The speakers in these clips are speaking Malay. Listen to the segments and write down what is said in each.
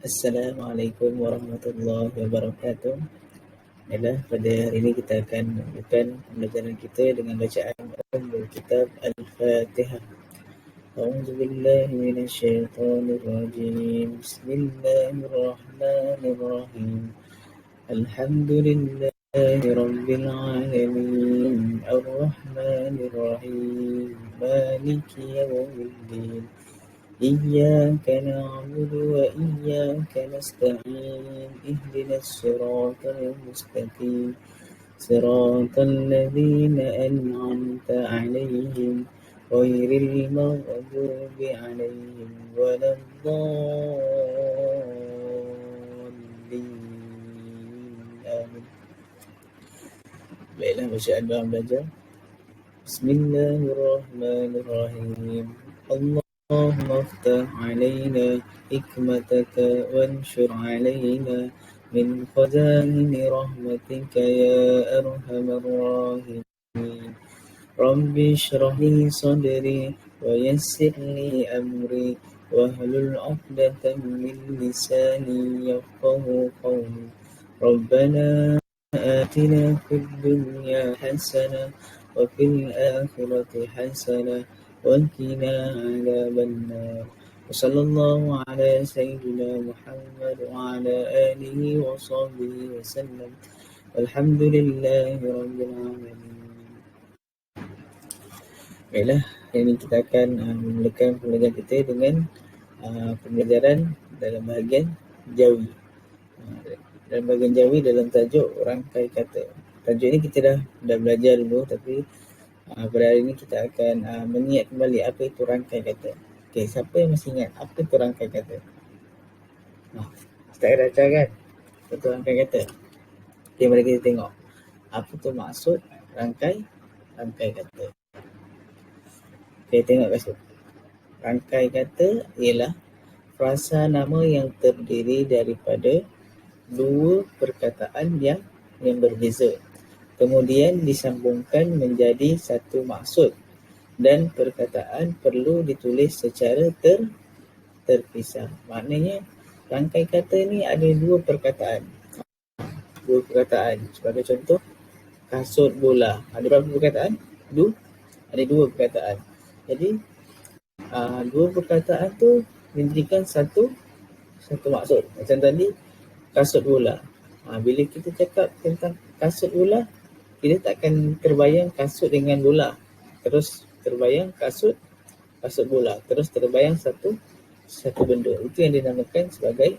Assalamualaikum warahmatullahi wabarakatuh. Baiklah, pada hari ini kita akan melakukan pembelajaran kita dengan bacaan Ummul Kitab Al-Fatihah. A'udzu billahi minasyaitonir rajim. Bismillahirrahmanirrahim. Alhamdulillahi rabbil alamin. Ar-rahmanir rahim. Maliki yaumiddin. إياك نعبد وإياك نستعين اهدنا الصراط المستقيم صراط الذين أنعمت عليهم غير المغضوب عليهم ولا الضالين آمين. Baiklah, bacaan doa belajar. Bismillahirrahmanirrahim. اللهم افتح علينا حكمتك وانشر علينا من خزائن رحمتك يا أرحم الراحمين رب اشرح لي صدري ويسر لي أمري واحلل عقدة من لساني يفقه قولي ربنا آتنا في الدنيا حسنة وفي الآخرة حسنة وقنا عذاب النار وصلى الله على سيدنا محمد وعلى آله وصحبه وسلم والحمد لله رب العالمين. Baiklah, hari ini kita akan memulakan pembelajaran kita dengan pembelajaran dalam bahagian Jawi. Dalam bahagian Jawi dalam tajuk rangkai kata. Tajuk ini kita dah belajar dulu, tapi pada hari ini kita akan mengingat kembali apa itu rangkai kata. Okey, siapa yang masih ingat apa itu rangkai kata? Ustaz Raja kan? Apa itu rangkai kata? Okey, mari kita tengok. Apa tu maksud rangkai kata? Okey, tengok kat situ. Rangkai kata ialah frasa nama yang terdiri daripada dua perkataan yang berbeza. Kemudian disambungkan menjadi satu maksud dan perkataan perlu ditulis secara terpisah. Maknanya rangkai kata ni ada dua perkataan. Sebagai contoh, kasut bola. Ada berapa perkataan? Ada dua perkataan. Jadi dua perkataan tu menjadikan satu maksud. Macam tadi, kasut bola. Bila kita cakap tentang kasut bola, kita tak akan terbayang kasut dengan bola. Terus terbayang kasut bola. Terus terbayang satu benda. Itu yang dinamakan sebagai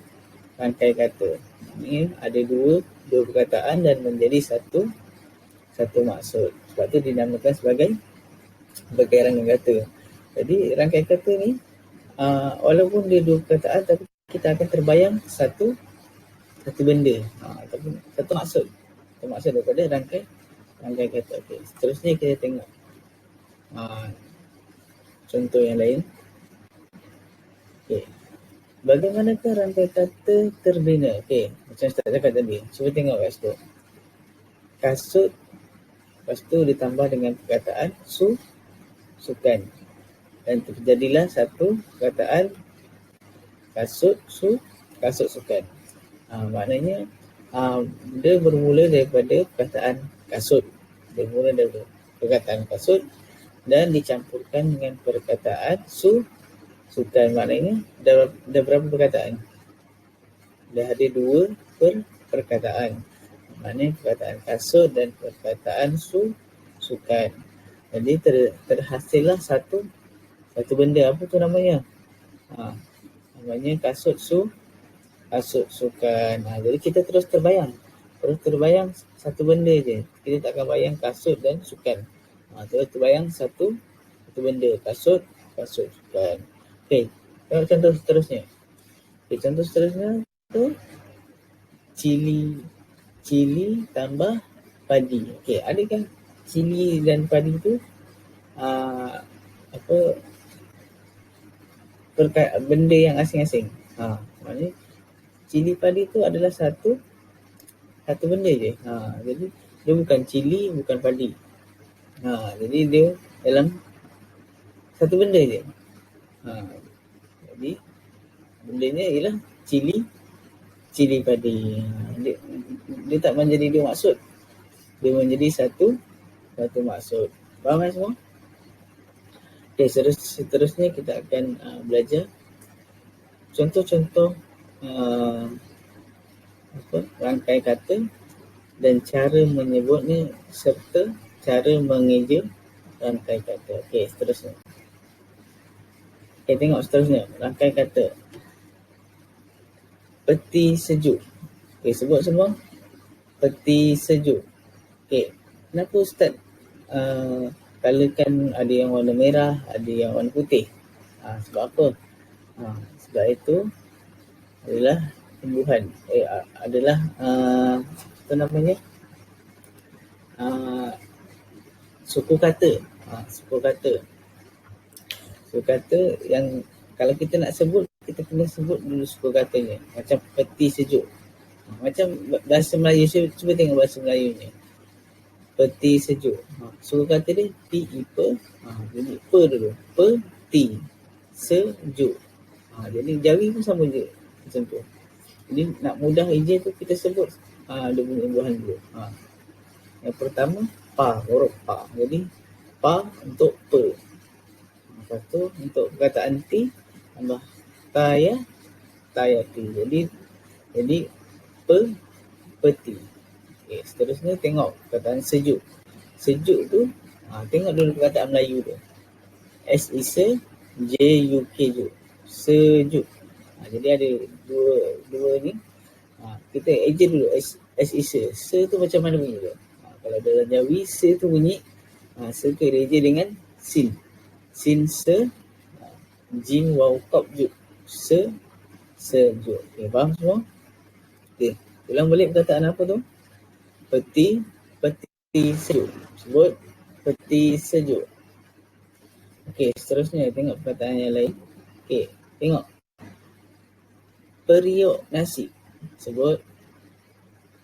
rangkai kata. Ini ada dua perkataan dan menjadi satu maksud. Sebab tu dinamakan sebagai rangkai kata. Jadi rangkai kata ni walaupun dia dua perkataan, tapi kita akan terbayang satu benda. Ataupun satu maksud. Satu maksud daripada rangkai kata. Okay. Seterusnya kita tengok contoh yang lain. Okay. Bagaimanakah rangkai kata terbina? Okay. Macam Ustaz cakap tadi. Cuba tengok kat situ. Kasut, lepas tu ditambah dengan perkataan sukan. Dan terjadilah satu perkataan kasut sukan. Maknanya dia bermula daripada perkataan kasut. Bermula dari perkataan kasut dan dicampurkan dengan perkataan sukan. Maknanya dah berapa perkataan? Dah ada dua perkataan. Maknanya perkataan kasut dan perkataan sukan. Jadi terhasillah satu benda. Apa tu namanya? Namanya kasut sukan. Jadi kita terus terbayang satu benda je. Kita tak akan bayang kasut dan sukan. Terus terbayang satu benda, kasut sukan. Okey, tengok contoh seterusnya. Contoh seterusnya tu cili tambah padi. Okey, adakah cili dan padi tu benda yang asing-asing? Maknanya cili padi tu adalah satu benda je. Jadi dia bukan cili, bukan padi. Jadi dia dalam satu benda je. Jadi bendanya ialah cili padi. Dia tak menjadi dua maksud. Dia menjadi satu maksud. Faham kan semua? Okay, seterusnya kita akan belajar contoh-contoh rangkai kata dan cara menyebutnya serta cara mengeja rangkai kata. Okey, seterusnya. Okey, tengok seterusnya. Rangkai kata. Peti sejuk. Okey, sebut semua. Peti sejuk. Okey, kenapa Ustaz colourkan ada yang warna merah, ada yang warna putih? Sebab apa? Sebab itu adalah tumbuhan. Adalah apa namanya? Suku kata. Suku kata yang kalau kita nak sebut, kita kena sebut dulu suku katanya. Macam peti sejuk. Macam bahasa Melayu, cuba tengok bahasa Melayunya. Peti sejuk. Suku kata dia pi-ipa. Jadi pe dulu. Peti sejuk. Jadi Jawi pun sama je macam tu. Jadi nak mudah eja tu kita sebut dia punya buahan dulu. Yang pertama pa, huruf pa. Jadi pa untuk pe. Lepas tu untuk perkataan ti tambah tayati. Jadi peti. Okay, seterusnya tengok perkataan sejuk. Sejuk tu tengok dulu perkataan Melayu tu. S-I-S-J-U-K-J. Sejuk. Jadi ada dua ni. Kita eja dulu S-I-S. Se tu macam mana bunyi tu? Kalau dalam Jawi, se tu bunyi se tu eja dengan sin. Sin se, jim waw kop juk. Sejuk. Okay, faham semua? Okay, ulang balik perkataan apa tu? Peti sejuk. Sebut peti sejuk. Okey, seterusnya tengok perkataan yang lain. Okey, tengok. Periuk nasi. Sebut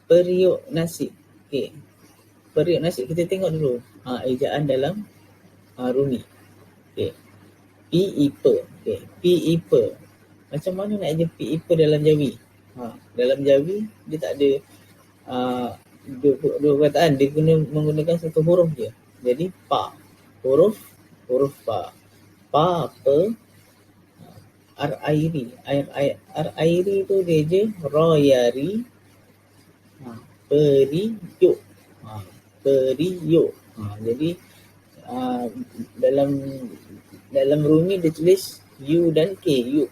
periuk nasi. Okey. Periuk nasi kita tengok dulu. Ejaan dalam rumi. Okey. Pi-ipa. Okey, pi-ipa. Macam mana nak eja pi-ipa dalam Jawi? Dalam Jawi dia tak ada dua perkataan, dia guna menggunakan satu huruf je. Jadi pa. Huruf pa. Pa apa? Ar-airi. Ar-airi tu dia je royari. Periuk. Periuk. Jadi dalam rumi dia tulis U dan K. Yuk.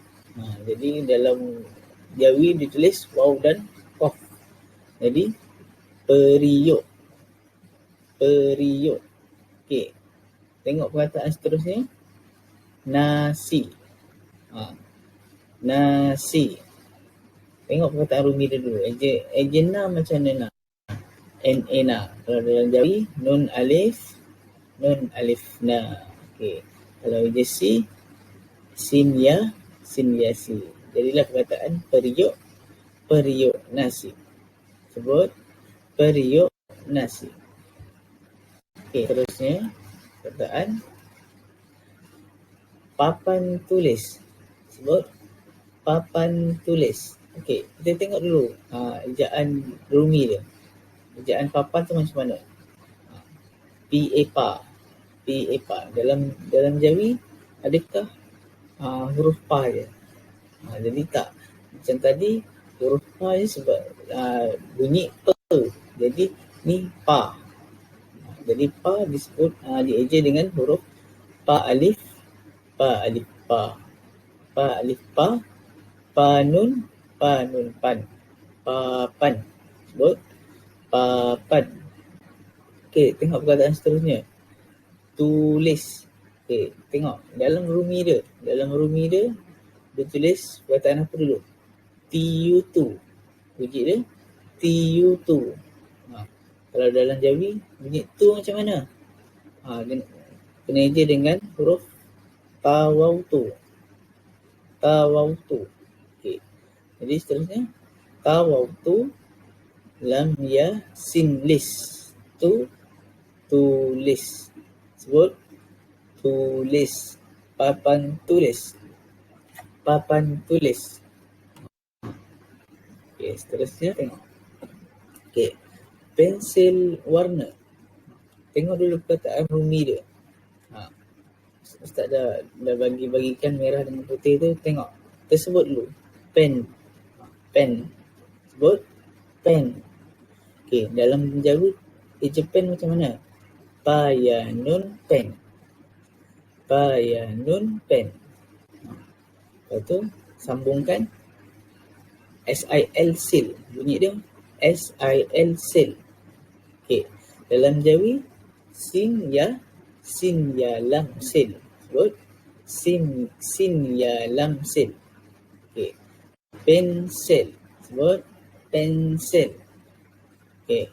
Jadi dalam Jawi dia tulis waw dan kof. Jadi periuk. Periuk. Okey. Tengok perkataan seterusnya. Nasi. Nasi. Tengok perkataan rumi dia dulu. Ejena macam mana? N-A-na. Kalau dalam Jawi, nun alif na. Okey. Kalau eja si, sin ya si. Jadilah perkataan periuk nasi. Sebut periuk nasi. Okey, terusnya perkataan papan tulis. Sebut papan tulis. Okey, kita tengok dulu ejaan rumi dia. Ejaan papan tu macam mana? P-A-Pa. Dalam Jawi adakah huruf pa je? Jadi tak. Macam tadi huruf pa je sebab bunyi pe. Jadi ni pa. Jadi pa disebut dieja dengan huruf pa alif pa. Pa alif pa. Pa nun pan. Papan. Sebut papan. Okey, tengok perkataan seterusnya. Tulis. Okey, tengok dalam rumi dia dia tulis perkataan apa dulu? Tiutu. Bunyi dia tiutu. Kalau dalam Jawi bunyi tu macam mana? Kena eja dengan huruf tawautu. Okey. Jadi seterusnya tawautu lam ya sinlis. Tulis. Sebut tulis. Papan tulis. Okey, seterusnya tengok. Okey, pensel warna. Tengok dulu perkataan rumi dia. Ustaz dah bagikan merah dengan putih tu, tengok. Tersebut dulu. Pen. Pen. Sebut pen. Okey, dalam Jawa eja pen macam mana? Payanun pen. Payanun pen. Lepas tu sambungkan SIL sil. Bunyi dia SIL sil. Okey, dalam Jawi sin ya lam sil. Sebut sin ya lam sil. Okey, pensel. Sebut pensel. Okey,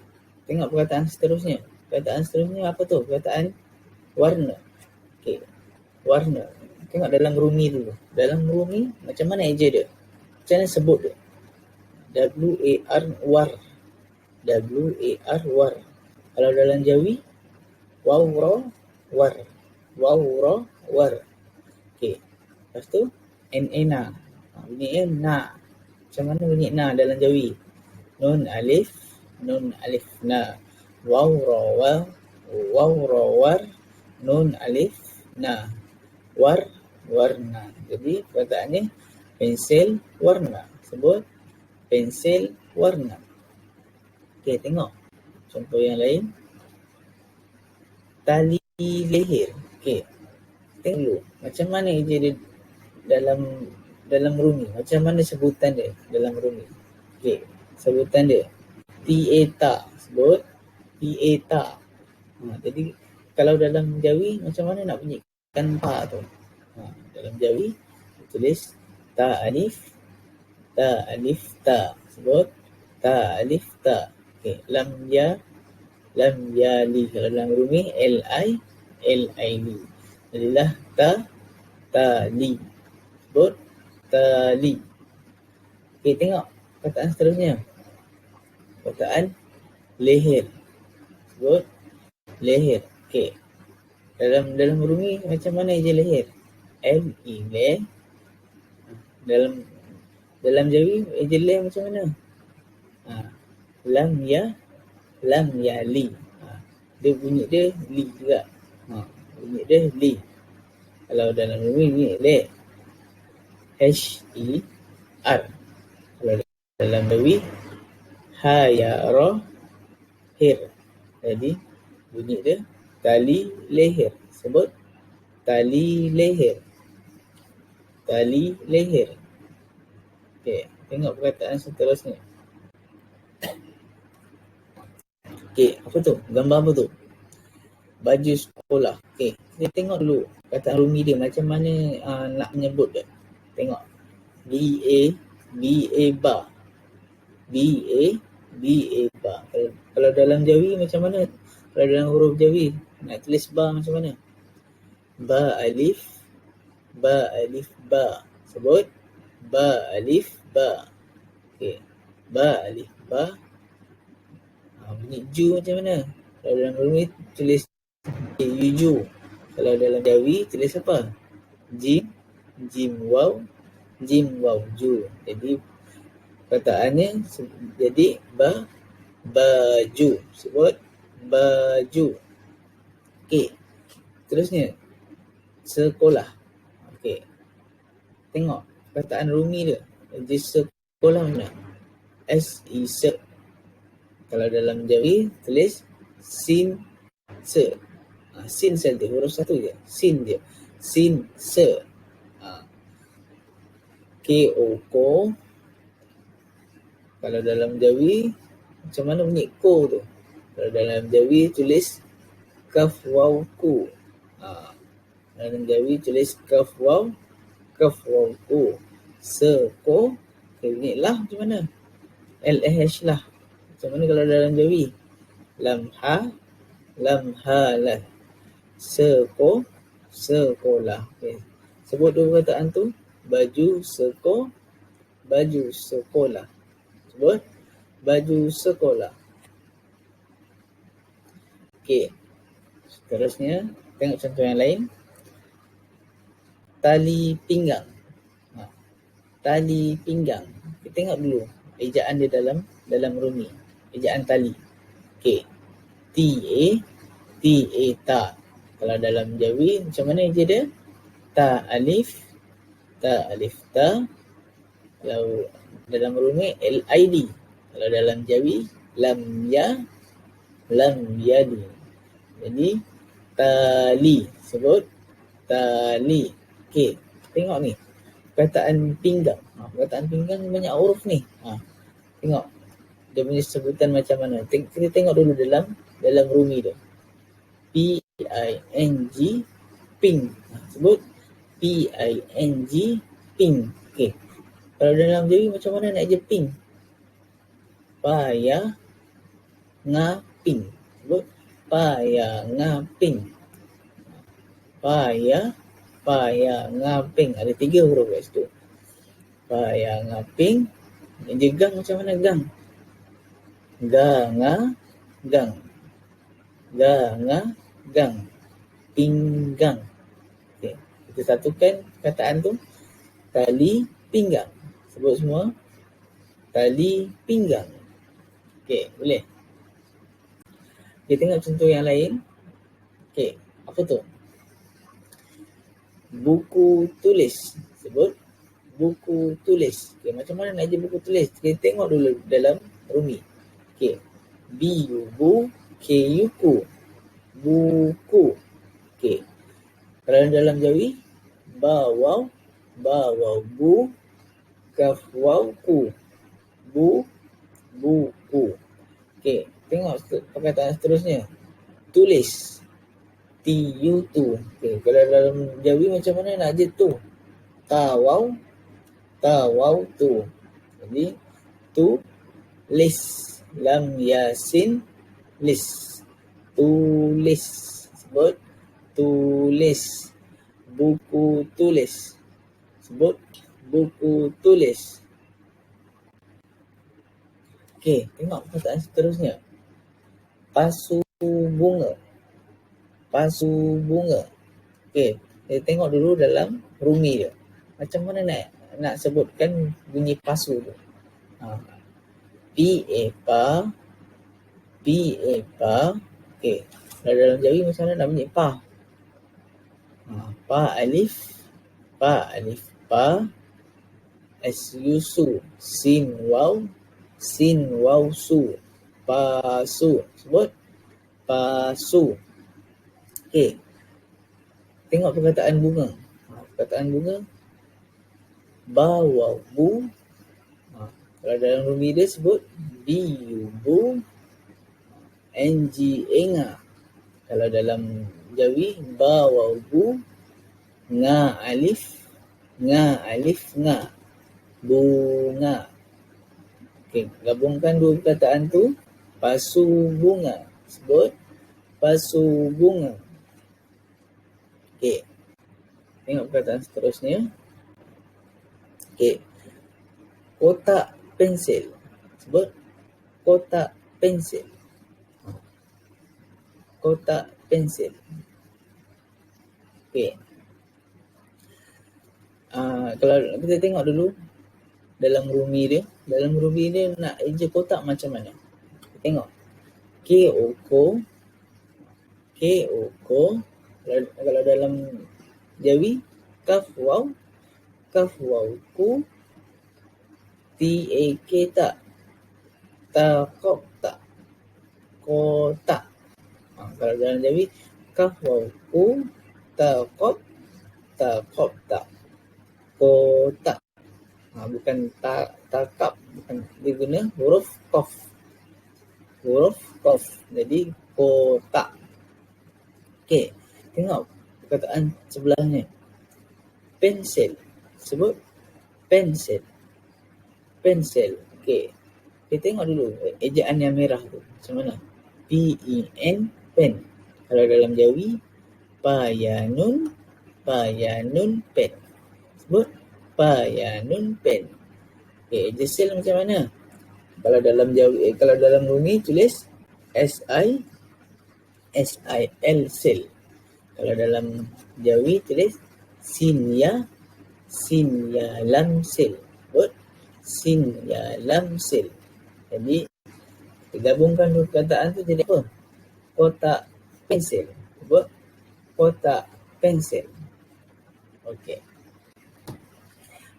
tengok perkataan seterusnya. Perkataan seterusnya apa tu? Perkataan warna. Okey, warna. Tengok dalam rumi dulu. Dalam rumi macam mana eja dia? Macam mana sebut dia? W-A-R war. W-A-R war. Kalau dalam Jawi waw-ra war. Waw-ra war. Okey. Lepas tu N-A-Na. Bunyi na. Macam mana bunyi na dalam Jawi? Nun alif na. Waw-ra war. Waw-ra war. Nun alif na. Warna. Jadi perkataannya pensel warna. Sebut pensel warna. Okey, tengok contoh yang lain. Tali leher. Okey, tengok dulu macam mana eja dia dalam rumi. Macam mana sebutan dia dalam rumi. Okey, sebutan dia tieta. Sebut tieta. Jadi kalau dalam Jawi macam mana nak bunyikan ta tu? Dalam Jawi tulis ta alif ta. Sebut ta alif ta. Okey, lam ya li. Kalau dalam rumi li li. Jadilah tali. Sebut tali. Okey, tengok perkataan seterusnya. Perkataan leher. Sebut leher. Okey, dalam rumi macam mana eja leher? L-E le. Dalam Jawi eja le macam mana? Lam ya li. Dia bunyi dia li juga. Bunyi dia li. Kalau dalam rumi bunyi le. H-E-R. Kalau dalam Jawi ha-ya-ra hir. Jadi bunyi dia tali leher. Sebut tali leher. Tali leher. Okey, tengok perkataan seterusnya. Okey, apa tu? Gambar apa tu? Baju sekolah. Okey, kita tengok dulu perkataan rumi dia macam mana nak menyebut dia. Tengok. B-A bar. B-A bar. Kalau dalam Jawi macam mana? Kalau dalam huruf Jawi nak tulis bar macam mana? Ba alif ba. Sebut ba alif ba. Okey. Ba alif ba. Bunyi ju macam mana? Kalau dalam rumi tulis yuju. Kalau dalam Jawi tulis apa? Jim waw ju. Jadi perkataannya jadi baju. Sebut baju. Okey. Terusnya sekolah. Okey. Tengok perkataan rumi dia. Jadi sekolah mana? S-I se. Kalau dalam Jawi tulis sin se. Sin saja, huruf satu je. Sin dia. Sin se. K-O ko. Kalau dalam Jawi macam mana bunyi ko tu? Kalau dalam Jawi tulis kaf waw ku. Dalam Jawi tulis kaf waw ku. Seko. Bunyi lah macam mana? L-A-H lah. Macam mana kalau dalam Jawi? Lam ha lah. Sekolah. Okay. Sebut dua perkataan tu. Baju sekolah. Sebut baju sekolah. Okey. Seterusnya tengok contoh yang lain. Tali pinggang. Tali pinggang. Kita tengok dulu ejaan dia dalam Rumi. Ejaan tali. Okey. T-A, ta. Kalau dalam Jawi macam mana eja dia? Ta alif, ta. Kalau dalam Rumi L-I-D. Kalau dalam Jawi lam yadi. Jadi tali, sebut tali. Okey, tengok ni. Perkataan pinggang. Perkataan pinggang banyak huruf ni. Tengok dia punya sebutan macam mana. Kita tengok dulu dalam Rumi tu. P-I-N-G, ping. Sebut P-I-N-G, ping. Okey. Kalau dalam Jawi macam mana nak je ping? Paya ngaping. Sebut paya ngaping. Paya ngaping. Ada 3 huruf kat situ. Paya ngaping. Yang je gang macam mana gang? Gang. Pinggang. Okay. Kita satukan perkataan tu. Tali pinggang. Sebut semua. Tali pinggang. Okey, boleh? Kita tengok contoh yang lain. Okey, apa tu? Buku tulis. Sebut buku tulis. Okey, macam mana nak je buku tulis? Kita tengok dulu dalam Rumi. Okey. Bu, ku. Buku. Okey. Kalau dalam Jawi, bawau, bu, kaf waw ku. Buku. Okey, tengok perkataan seterusnya. Tulis. Tu. Okey, kalau dalam Jawi macam mana nak je tu? Tawau tu. Jadi tu lis. Lam yasin lis. Tulis. Sebut tulis. Buku tulis. Sebut buku tulis. Okey, tengok perkataan seterusnya. Pasu bunga. Okey, kita tengok dulu dalam Rumi dia. Macam mana nak sebutkan bunyi pasu tu? P-A-Pa. Okey, kalau dalam Jawi macam mana nak bunyi pa? Pa alif, pa. S-U-Su. Sin waw su. Pasu. Sebut pasu. Okey. Tengok perkataan bunga. Perkataan bunga. Bawau bu. Kalau dalam Rumi dia sebut biu bu. NG enga. Kalau dalam Jawi bawau bu. Nga alif, nga. Bunga. Okey, gabungkan 2 perkataan tu. Pasu bunga. Sebut pasu bunga. Okey. Tengok perkataan seterusnya. Okey. Kotak pensil. Sebut kotak pensil. Okey. Kalau kita tengok dulu dalam Rumi dia nak eja kotak macam mana? Tengok. K-O-K. Kalau dalam Jawi kaf waw ku. T-A-K tak. Ta-kop tak. Kotak. Kalau dalam Jawi kaf waw ku. Ta-kop tak. Kotak. Bukan takap, bukan, dia guna huruf qaf. Jadi kotak. Okey, tengok perkataan sebelahnya. Pensil. Sebut pensil. Okey. Kita tengok dulu ejaan yang merah tu. Macam mana? P-E-N, pen. Kalau dalam Jawi, payanun, pen. Sebut payanun, pen. Okey, eja sil macam mana? Kalau dalam Jawi, kalau dalam Rumi tulis S-I-L, sil. Kalau dalam Jawi tulis sin ya lam sil. Sebut sin ya lam sil. Jadi kita gabungkan dua perkataan tu jadi apa? Kotak pensil. Apa? Kotak pensil. Okey.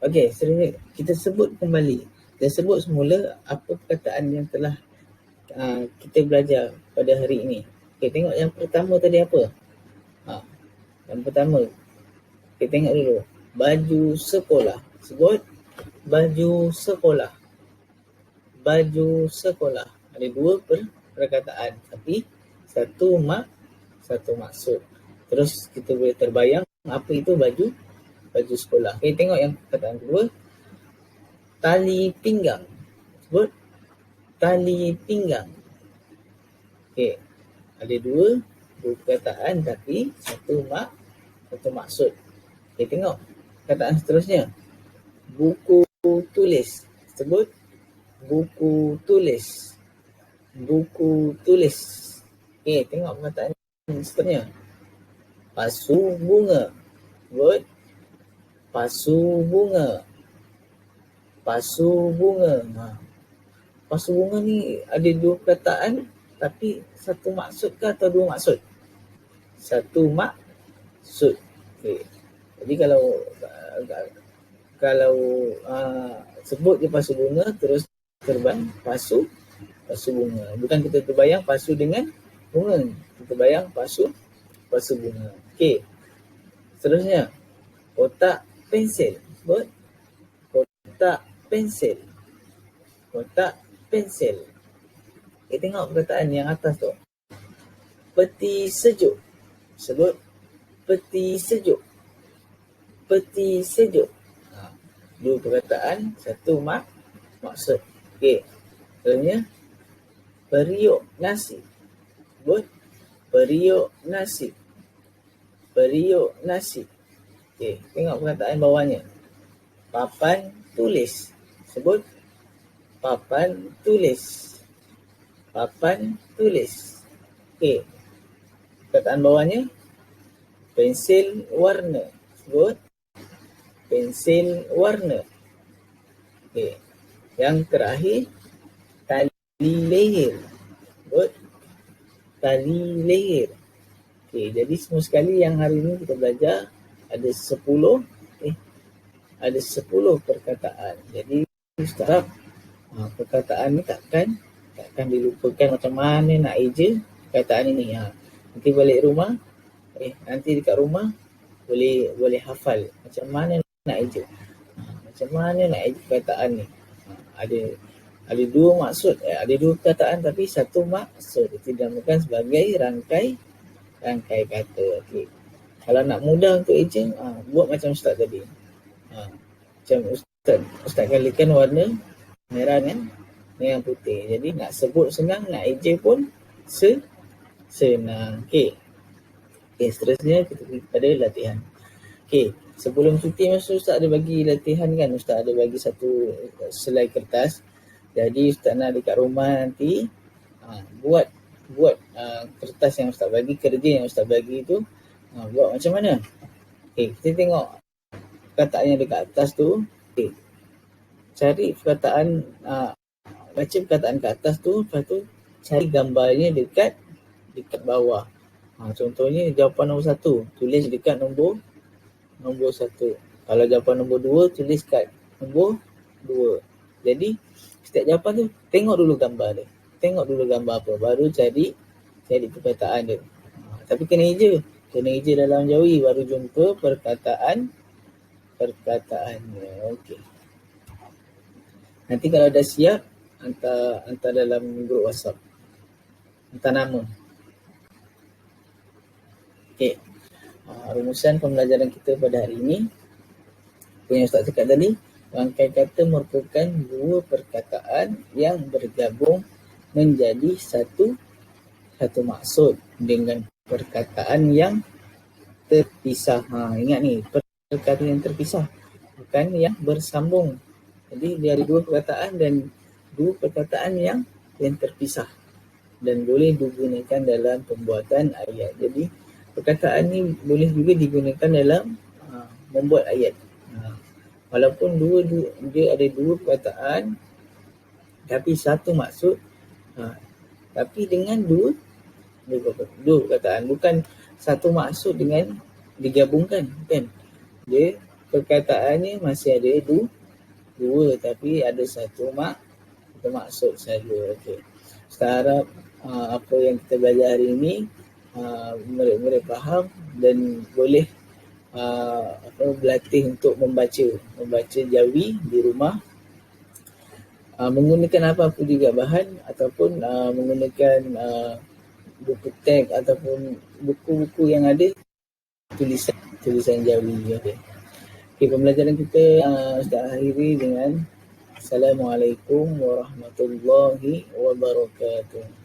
Okey, seterusnya kita sebut kembali. Kita sebut semula apa perkataan yang telah kita belajar pada hari ini. Okey, tengok yang pertama tadi apa? Yang pertama, kita tengok dulu. Baju sekolah. Sebut baju sekolah. Baju sekolah. Ada dua perkataan, tapi satu maksud. Terus kita boleh terbayang apa itu baju sekolah. Okey, tengok yang perkataan kedua. Tali pinggang. Sebut tali pinggang. Okey, ada dua perkataan tapi satu maksud. Okey, tengok perkataan seterusnya. Buku tulis. Sebut buku tulis. Buku tulis. Okey, tengok perkataan seterusnya. Pasu bunga. Sebut pasu bunga. Pasu bunga. Pasu bunga ni ada dua perkataan tapi satu maksud ke atau dua maksud? Satu maksud. Okay. Jadi kalau sebut je pasu bunga terus terbayang pasu bunga. Bukan kita terbayang pasu dengan bunga. Kita bayang pasu bunga. Okey. Seterusnya, kotak pensil. Sebut kotak pensil. Kotak pensil. Okay, tengok perkataan yang atas tu. Peti sejuk. Sebut peti sejuk. Peti sejuk. Dua perkataan, satu maksud. Okey. Seterusnya, periuk nasi. Sebut periuk nasi. Periuk nasi. Okey, tengok perkataan bawahnya. Papan tulis. Sebut papan tulis. Papan tulis. Okey. Perkataan bawahnya. Pensil warna. Sebut pensil warna. Okey. Yang terakhir, tali leher. Sebut tali leher. Okey, jadi semua sekali yang hari ini kita belajar ada 10 perkataan. Jadi Ustaz perkataan ni takkan dilupakan macam mana nak eja perkataan ini. Nanti balik rumah, nanti dekat rumah boleh hafal macam mana nak eja. Macam mana nak eja perkataan ni. Ada dua maksud, ada dua perkataan tapi satu maksud. Itu dinamakan sebagai rangkai kata. Okey. Kalau nak mudah untuk eja, buat macam Ustaz tadi. Macam Ustaz kalikan warna merah dengan putih. Jadi nak sebut senang, nak eja pun senang. Okey. Seterusnya kita pergi pada latihan. Okey, sebelum cuti masa Ustaz ada bagi latihan kan. Ustaz ada bagi satu selai kertas. Jadi Ustaz nak dekat rumah nanti buat kertas yang Ustaz bagi, kerja yang Ustaz bagi tu buat macam mana. Okey, kita tengok perkataan yang dekat atas tu. Okey, cari perkataan, baca perkataan kat atas tu, lepas tu cari gambarnya dekat bawah. Contohnya jawapan nombor 1, tulis dekat nombor 1. Kalau jawapan nombor 2, tulis kat nombor 2. Jadi setiap jawapan tu tengok dulu gambar dia. Tengok dulu gambar apa, baru cari perkataan dia. Tapi kena eja dalam jawi baru jumpa perkataannya. Okey. Nanti kalau dah siap, hantar dalam grup WhatsApp. Hantar nama. Okey. Rumusan pembelajaran kita pada hari ini. Yang Ustaz cakap tadi, rangkai kata merupakan dua perkataan yang bergabung menjadi satu maksud dengan perkataan yang terpisah. Ingat ni, perkataan yang terpisah, bukan yang bersambung. Jadi dia ada dua perkataan dan dua perkataan yang terpisah dan boleh digunakan dalam pembuatan ayat. Jadi perkataan ni boleh juga digunakan dalam membuat ayat. Walaupun dia ada dua perkataan tapi satu maksud, tapi dengan dua perkataan, bukan satu maksud dengan digabungkan, kan? Dia perkataannya masih ada dua tapi ada satu maksud saja. Okey. Sekarang apa yang kita belajar hari ini murid-murid faham dan boleh berlatih untuk membaca jawi di rumah, menggunakan apa juga bahan ataupun menggunakan buku teks ataupun buku-buku yang ada tulisan jawi. Okey, pembelajaran kita kita akhiri dengan Assalamualaikum warahmatullahi wabarakatuh.